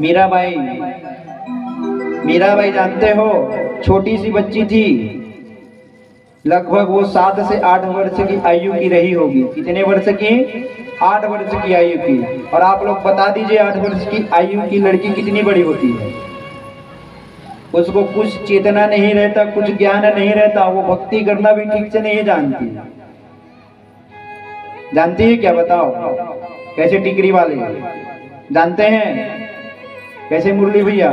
मीराबाई, मीराबाई जानते हो छोटी सी बच्ची थी, लगभग वो 7 से 8 वर्ष की आयु की रही होगी। कितने वर्ष की? 8 वर्ष की आयु की। और आप लोग बता दीजिए 8 वर्ष की आयु की लड़की कितनी बड़ी होती है? उसको कुछ चेतना नहीं रहता, कुछ ज्ञान नहीं रहता, वो भक्ति करना भी ठीक से नहीं जानती। जानती है क्या बताओ? कैसे टिकरी वाले जानते हैं? कैसे मुरली भैया?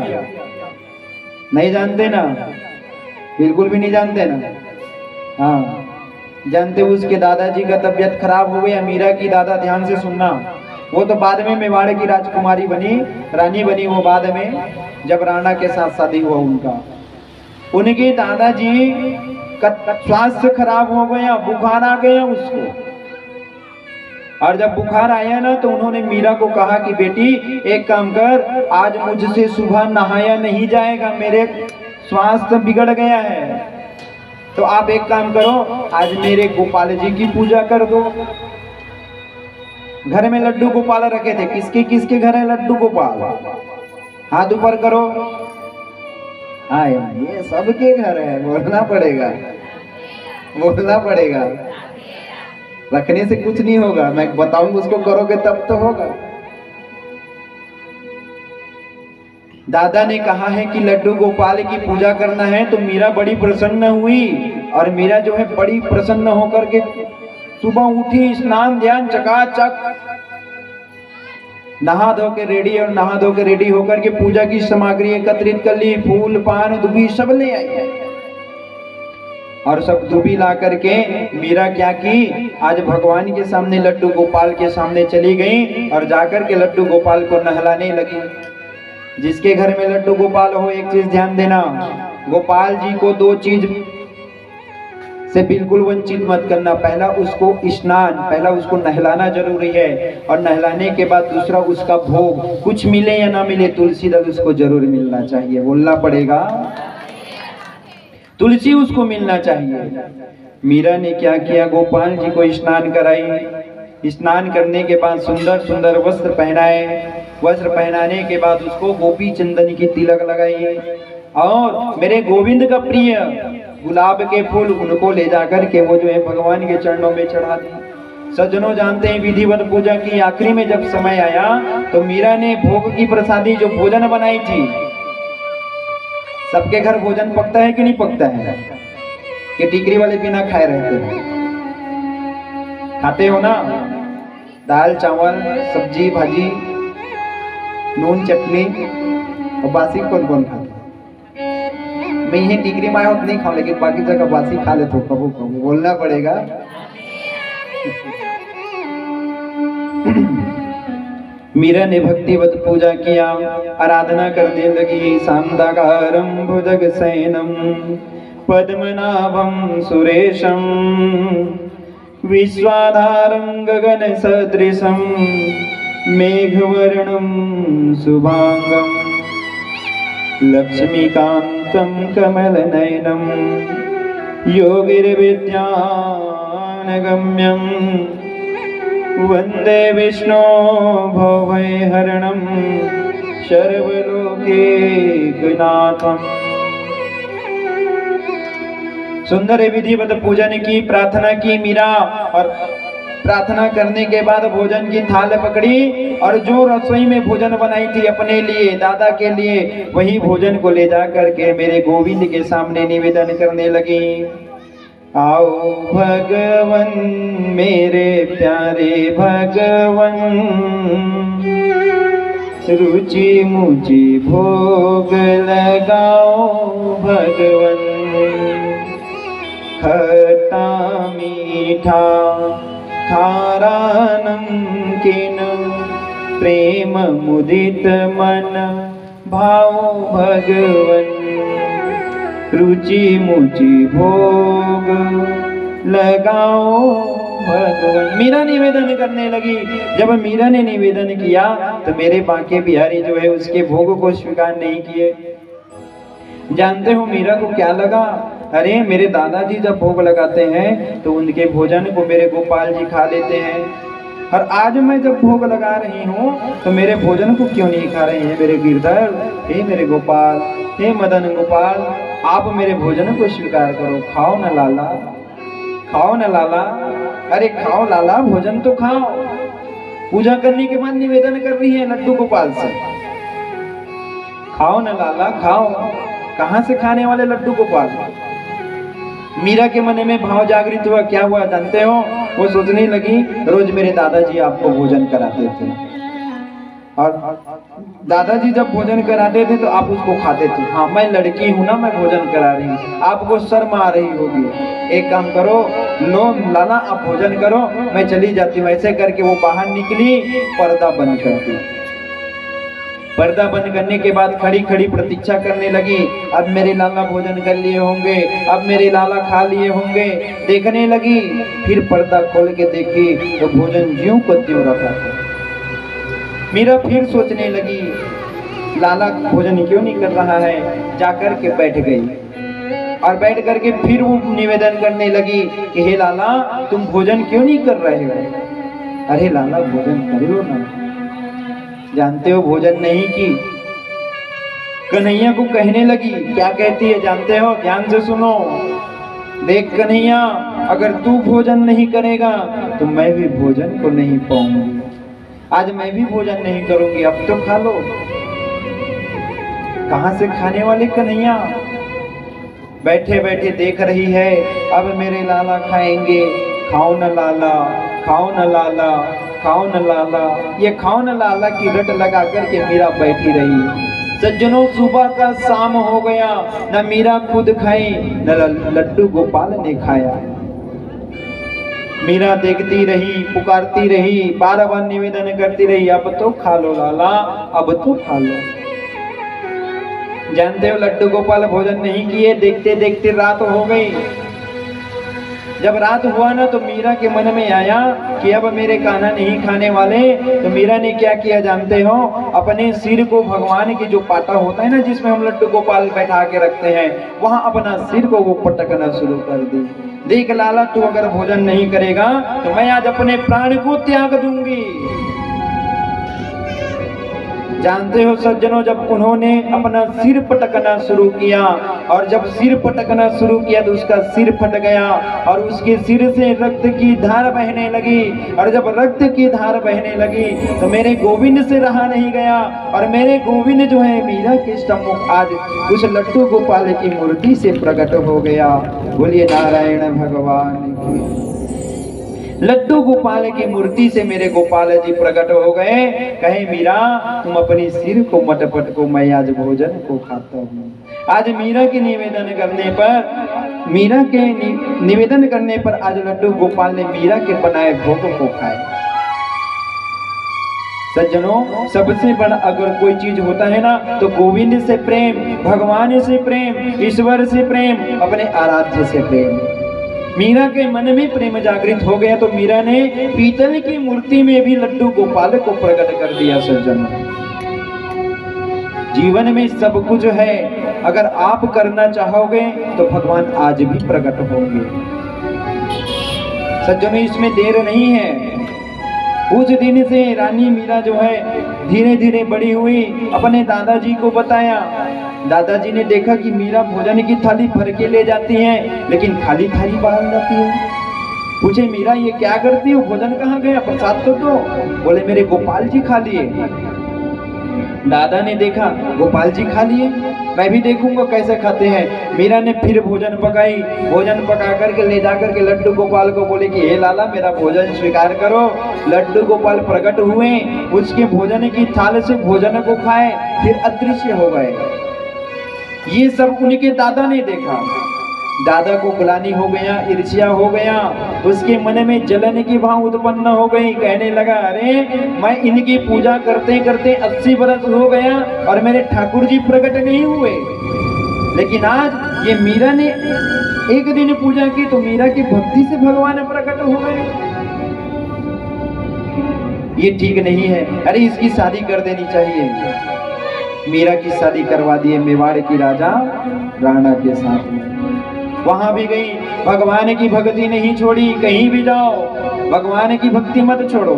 नहीं जानते ना, बिल्कुल भी नहीं जानते ना। हाँ जानते, उसके दादाजी का तबीयत खराब हो गया। मीरा की दादा, ध्यान से सुनना, वो तो बाद में मेवाड़ की राजकुमारी बनी, रानी बनी वो बाद में, जब राणा के साथ शादी हुआ उनका। उनके दादाजी का स्वास्थ्य खराब हो गया, बुखार आ गया उसको। और जब बुखार आया ना तो उन्होंने मीरा को कहा कि बेटी एक काम कर, आज मुझसे सुबह नहाया नहीं जाएगा, मेरे स्वास्थ्य बिगड़ गया है, तो आप एक काम करो, आज मेरे गोपाल जी की पूजा कर दो। घर में लड्डू गोपाल रखे थे। किसके किसके घर है लड्डू गोपाल? हाथ ऊपर करो। हाँ ये सबके घर है, बोलना पड़ेगा, बोलना पड़ेगा, रखने से कुछ नहीं होगा, मैं बताऊंगा उसको करोगे तब तो होगा। दादा ने कहा है कि लड्डू गोपाल की पूजा करना है, तो मीरा बड़ी प्रसन्न हुई। और मीरा जो है बड़ी प्रसन्न होकर के सुबह उठी, स्नान ध्यान चकाचक, नहा धो के रेडी, और नहा धो के रेडी होकर के पूजा की सामग्री एकत्रित कर ली, फूल पान दुबी सब ले आई। और सब दुबी ला करके मीरा क्या की, आज भगवान के सामने लड्डू गोपाल के सामने चली गई और जाकर के लड्डू गोपाल को नहलाने लगी। जिसके घर में लड्डू गोपाल हो, एक चीज ध्यान देना, गोपाल जी को 2 चीज से बिल्कुल वंचित मत करना। पहला उसको स्नान, पहला उसको नहलाना जरूरी है, और नहलाने के बाद दूसरा उसका भोग, कुछ मिले या ना मिले तुलसी दल उसको जरूर मिलना चाहिए, बोलना पड़ेगा, तुलसी उसको मिलना चाहिए। मीरा ने क्या किया, गोपाल जी को स्नान कराई। स्नान करने के बाद सुंदर सुंदर वस्त्र पहनाए। वस्त्र पहनाने के बाद उसको गोपी चंदन की तिलक लगाई, और मेरे गोविंद का प्रिय गुलाब के फूल उनको ले जाकर के वो जो है भगवान के चरणों में चढ़ा दी। सज्जनों जानते हैं विधिवत पूजा की आखिरी में जब समय आया तो मीरा ने भोग की प्रसादी जो भोजन बनाई थी, सबके घर भोजन पकता है कि नहीं पकता है? कि टिकरी वाले बिना खाए रहते हैं? खाते हो ना? दाल चावल सब्जी भाजी नून चटनी, और बासी कौन कौन खाता? मैं यही टिकरी माया होत नहीं खाऊं, लेकिन बाकी जगह बासी खा लेते हो कबू कबू, बोलना पड़ेगा। मीरा ने भक्तिवत पूजा किया, आराधना करने लगी। शांताकारं भुजगशयनं पद्मनाभं सुरेशं विश्वाधारं गगनसदृशं मेघवर्णं शुभांगं लक्ष्मीकान्तं कमलनयनं योगिर्विद्यानगम्यं वंदे विष्णु भवभयहरणं सर्वलोकैकनाथम्। सुंदर विधिवत पूजन की प्रार्थना की मीरा, और प्रार्थना करने के बाद भोजन की थाल पकड़ी, और जो रसोई में भोजन बनाई थी अपने लिए, दादा के लिए, वही भोजन को ले जा करके मेरे गोविंद के सामने निवेदन करने लगी। आओ भगवन मेरे प्यारे भगवन, रुचि मुझे भोग लगाओ भगवन, खट्टा मीठा खारा नमकीन प्रेम मुदित मन भाओ भगवन, रुचि मुझे भोग लगाओ भगवन। मीरा निवेदन करने लगी। जब मीरा ने निवेदन किया तो मेरे बांके बिहारी जो है उसके भोग को स्वीकार नहीं किए। जानते हो मीरा को क्या लगा? अरे मेरे दादाजी जब भोग लगाते हैं तो उनके भोजन को मेरे गोपाल जी खा लेते हैं, और आज मैं जब भोग लगा रही हूँ तो मेरे भोजन को क्यों नहीं खा रहे हैं मेरे गिरधर? हे मेरे गोपाल, हे मदन गोपाल, आप मेरे भोजन को स्वीकार करो। खाओ ना लाला, खाओ ना लाला, अरे खाओ लाला, भोजन तो खाओ। पूजा करने के बाद निवेदन कर रही है लड्डू गोपाल से, खाओ ना लाला खाओ। कहाँ से खाने वाले लड्डू गोपाल? मीरा के मन में भाव जागृत हुआ। क्या हुआ जानते हो? वो सोचने लगी रोज मेरे दादाजी आपको भोजन कराते थे, और दादाजी जब भोजन कराते थे तो आप उसको खाते थे। हाँ मैं लड़की हूं ना, मैं भोजन करा रही हूँ, आपको शर्म आ रही होगी। एक काम करो, लो लाला आप भोजन करो, मैं चली जाती हूँ। ऐसे करके वो बाहर निकली, पर्दा बंद कर दी। पर्दा बंद करने के बाद खड़ी खड़ी प्रतीक्षा करने लगी। अब मेरे लाला भोजन कर लिए होंगे, अब मेरे लाला खा लिए होंगे, देखने लगी। फिर पर्दा खोल के देखी तो भोजन ज्यों को त्यों रखा था। मीरा फिर सोचने लगी लाला भोजन क्यों नहीं कर रहा है। जाकर के बैठ गई और बैठ करके फिर वो निवेदन करने लगी कि हे लाला तुम भोजन क्यों नहीं कर रहे हो? अरे लाला भोजन कर लो ना। जानते हो भोजन नहीं की। कन्हैया को कहने लगी, क्या कहती है जानते हो? ध्यान से सुनो। देख कन्हैया, अगर तू भोजन नहीं करेगा तो मैं भी भोजन को नहीं पाऊंगी। आज मैं भी भोजन नहीं करूंगी, अब तो खा लो। कहां से खाने वाले कन्हैया? बैठे बैठे देख रही है, अब मेरे लाला खाएंगे। खाओ न लाला, खाओ न लाला, खाओ न लाला। ये खाओ न लाला की रट लगा करके मीरा बैठी रही। सज्जनों सुबह का शाम हो गया, न मीरा खुद खाई न लड्डू गोपाल ने खाया। मीरा देखती रही, पुकारती रही, बार बार निवेदन करती रही, अब तो खा लो लाला, अब तो खा लो। जानते हो लड्डू गोपाल भोजन नहीं किए। देखते देखते रात हो गई। जब रात हुआ ना तो मीरा के मन में आया कि अब मेरे कान्हा नहीं खाने वाले। तो मीरा ने क्या किया जानते हो? अपने सिर को भगवान की जो पाटा होता है ना जिसमें हम लड्डू गोपाल बैठा के रखते हैं, वहां अपना सिर को वो पटकना शुरू कर दी। देख लाला तू अगर भोजन नहीं करेगा तो मैं आज अपने प्राण को त्याग दूंगी। जानते हो सज्जनों, जब उन्होंने अपना सिर पटकना शुरू किया और जब सिर पटकना शुरू किया तो उसका सिर फट गया और उसके सिर से रक्त की धार बहने लगी। और जब रक्त की धार बहने लगी तो मेरे गोविंद से रहा नहीं गया और मेरे गोविंद जो है मीरा के सम्मुख आज उस लड्डू गोपाल की मूर्ति से प्रकट हो गया। बोलिए नारायण भगवान की। लड्डू गोपाल की मूर्ति से मेरे गोपाल जी प्रकट हो गए। कहे मीरा तुम अपनी सिर को मत पटको, मैं आज भोजन को खाता हूँ। आज मीरा के निवेदन करने पर, मीरा के निवेदन करने पर आज लड्डू गोपाल ने मीरा के बनाए भोग को खाए। सज्जनों, सबसे बड़ा अगर कोई चीज होता है ना तो गोविंद से प्रेम, भगवान से प्रेम, ईश्वर से प्रेम, अपने आराध्य से प्रेम। मीरा के मन में प्रेम जागृत हो गया तो मीरा ने पीतल की मूर्ति में भी लड्डू गोपाल को प्रकट कर दिया। सज्जनों, जीवन में सब कुछ है, अगर आप करना चाहोगे तो भगवान आज भी प्रकट होंगे। सज्जनों, इसमें देर नहीं है। उस दिन से रानी मीरा जो है धीरे धीरे बड़ी हुई, अपने दादाजी को बताया। दादाजी ने देखा कि मीरा भोजन की थाली भर के ले जाती है लेकिन खाली थाली बाहर जाती है। पूछे मीरा ये क्या करती हो, भोजन कहाँ गया, प्रसाद तो दो। बोले मेरे गोपाल जी खा लिए। दादा ने देखा गोपाल जी खा लिए, मैं भी देखूंगा कैसे खाते हैं। मीरा ने फिर भोजन पकाई, भोजन पका करके ले जाकर के लड्डू गोपाल को बोले कि हे लाला मेरा भोजन स्वीकार करो। लड्डू गोपाल प्रकट हुए, उसके भोजन की थाल से भोजन को खाए, फिर अदृश्य हो गए। ये सब उनके दादा ने देखा। दादा को ग्लानि हो गया, ईर्ष्या हो गया, उसके मन में जलन की भाव उत्पन्न हो गई। कहने लगा अरे मैं इनकी पूजा करते करते 80 बरस हो गया और मेरे ठाकुर जी प्रकट नहीं हुए, लेकिन आज ये मीरा ने एक दिन पूजा की तो मीरा की भक्ति से भगवान प्रकट हो गए। ये ठीक नहीं है, अरे इसकी शादी कर देनी चाहिए। मीरा की शादी करवा दिए मेवाड़ की राजा राणा के साथ में। वहां भी गई, भगवान की भक्ति नहीं छोड़ी। कहीं भी जाओ भगवान की भक्ति मत छोड़ो।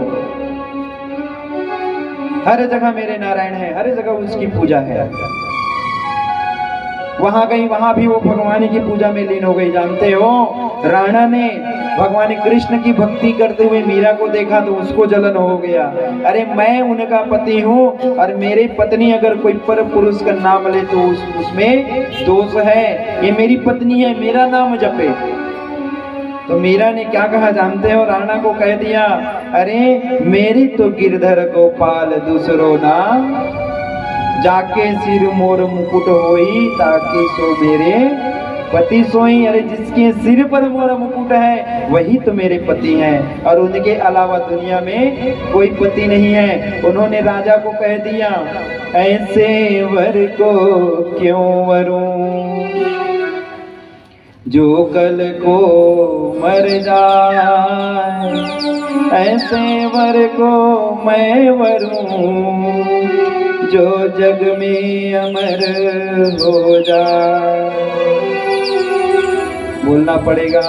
हर जगह मेरे नारायण है, हर जगह उसकी पूजा है। वहां गई, वहां भी वो भगवान की पूजा में लीन हो गई। जानते हो, राणा ने भगवान कृष्ण की भक्ति करते हुए मीरा को देखा तो उसको जलन हो गया। अरे मैं उनका पति हूँ और मेरी पत्नी अगर कोई पर पुरुष का नाम ले तो उसमें दोष है। ये मेरी पत्नी है, मेरा नाम जपे। तो मीरा ने क्या कहा जानते हो? राणा को कह दिया, अरे मेरी तो गिरधर गोपाल दूसरो नाम, जाके सिर मोर मुकुट होई ताकि सो मेरे पति सोई। अरे जिसके सिर पर मोर मुकुट है वही तो मेरे पति हैं, और उनके अलावा दुनिया में कोई पति नहीं है। उन्होंने राजा को कह दिया, ऐसे वर को क्यों वरूं जो कल को मर जाए, ऐसे वर को मैं वरूं जो जग में अमर हो जाए। बोलना पड़ेगा।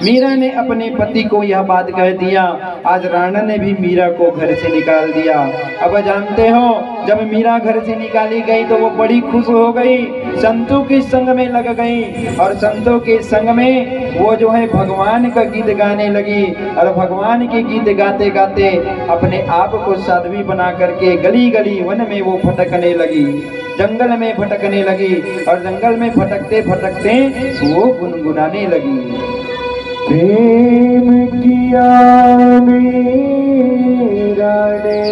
मीरा ने अपने पति को यह बात कह दिया। आज राणा ने भी मीरा को घर से निकाल दिया। अब जानते हो, जब मीरा घर से निकाली गई तो वो बड़ी खुश हो गई, संतों के संग में लग गई और संतों के संग में वो जो है भगवान का गीत गाने लगी। और भगवान के गीत गाते गाते अपने आप को साध्वी बना करके गली गली वन में वो भटकने लगी, जंगल में भटकने लगी। और जंगल में भटकते भटकते वो गुनगुनाने लगी, प्रेम किया मेरा ने